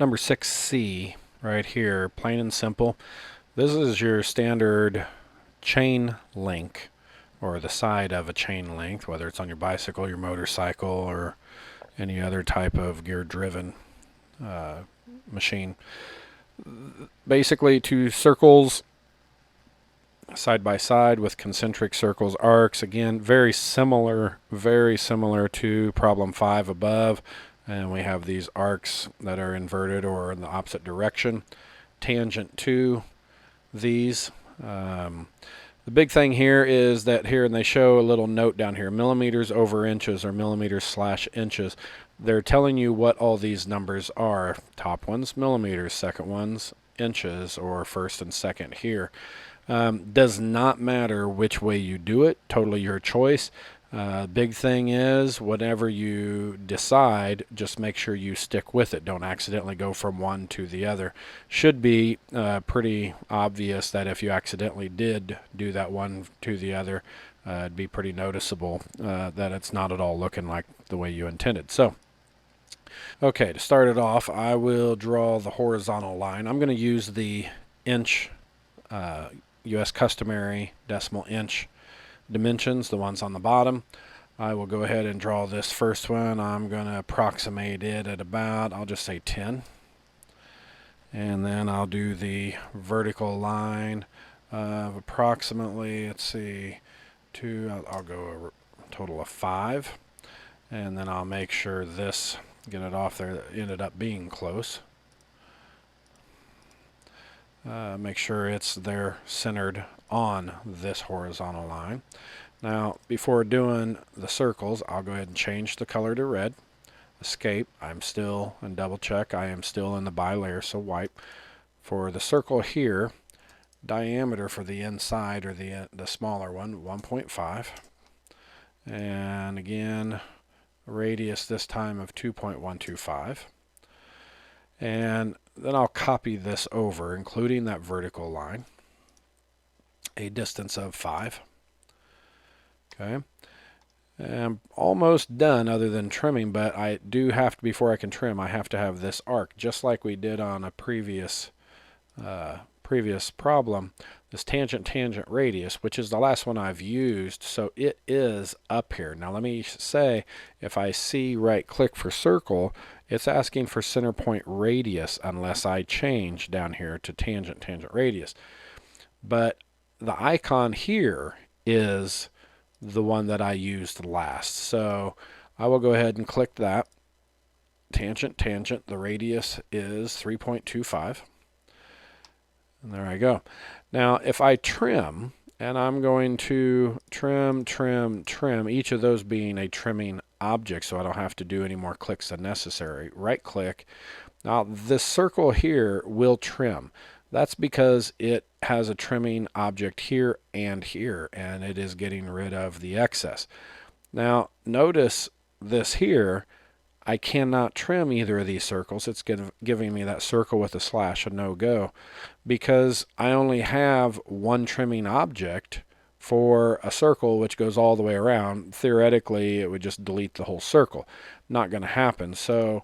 number 6C right here, plain and simple. This is your standard chain link, or the side of a chain link, whether it's on your bicycle, your motorcycle, or any other type of gear-driven machine. Basically, two circles side by side with concentric circles, arcs. Again, very similar to problem 5 above. And we have these arcs that are inverted or in the opposite direction, tangent to these. The big thing here is that here, and they show a little note down here, millimeters over inches or millimeters slash inches. They're telling you what all these numbers are. Top one's millimeters, second one's inches, or first and second here. Does not matter which way you do it, totally your choice. Big thing is, whatever you decide, just make sure you stick with it. Don't accidentally go from one to the other. Should be pretty obvious that if you accidentally did do that one to the other, it'd be pretty noticeable that it's not at all looking like the way you intended. So, okay, to start it off, I will draw the horizontal line. I'm going to use the inch U.S. customary decimal inch dimensions, the ones on the bottom. I will go ahead and draw this first one. I'm going to approximate it at about, I'll just say 10. And then I'll do the vertical line of approximately, let's see, I'll go a total of 5. And then I'll make sure this, get it off there, that ended up being close. Make sure it's there centered on this horizontal line. Now, before doing the circles, I'll go ahead and change the color to red. Escape, I'm still, and double check, I am still in the bilayer, so wipe. For the circle here, diameter for the inside, or the smaller one, 1.5. And again, radius this time of 2.125. And then I'll copy this over, including that vertical line, a distance of 5. Okay. I'm almost done other than trimming, but I do have to, before I can trim, I have to have this arc, just like we did on a previous problem, this tangent radius, which is the last one I've used, so it is up here. Now let me say, if I see right click for circle, it's asking for center point radius unless I change down here to tangent radius. But the icon here is the one that I used last. So I will go ahead and click that. Tangent, the radius is 3.25. And there I go. Now if I trim, and I'm going to trim, each of those being a trimming object so I don't have to do any more clicks than necessary. Right click. Now this circle here will trim. That's because it has a trimming object here, and it is getting rid of the excess. Now notice this here, I cannot trim either of these circles. It's giving me that circle with a slash, a no-go, because I only have one trimming object for a circle which goes all the way around. Theoretically, it would just delete the whole circle. Not going to happen. So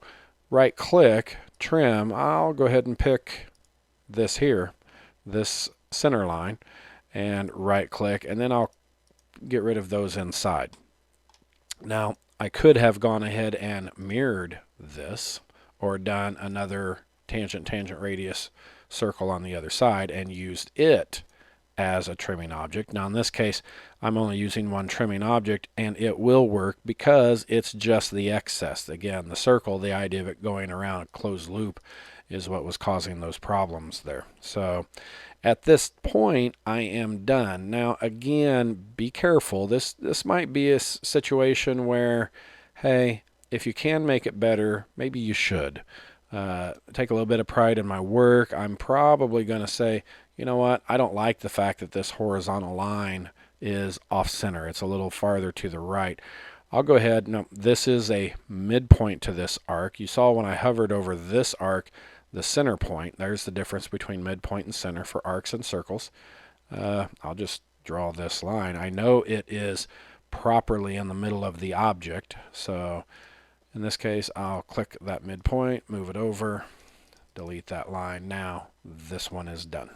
right click, trim, I'll go ahead and pick this here, this center line, and right click, and then I'll get rid of those inside. Now I could have gone ahead and mirrored this, or done another tangent radius circle on the other side and used it as a trimming object. Now in this case, I'm only using one trimming object, and it will work because it's just the excess. Again, the circle, the idea of it going around a closed loop, is what was causing those problems there. So at this point, I am done. Now again, be careful. This might be a situation where, hey, if you can make it better, maybe you should. Take a little bit of pride in my work. I'm probably going to say, you know what, I don't like the fact that this horizontal line is off center. It's a little farther to the right. I'll go ahead. No, this is a midpoint to this arc. You saw when I hovered over this arc, the center point. There's the difference between midpoint and center for arcs and circles. I'll just draw this line. I know it is properly in the middle of the object, so in this case I'll click that midpoint, move it over, delete that line. Now this one is done.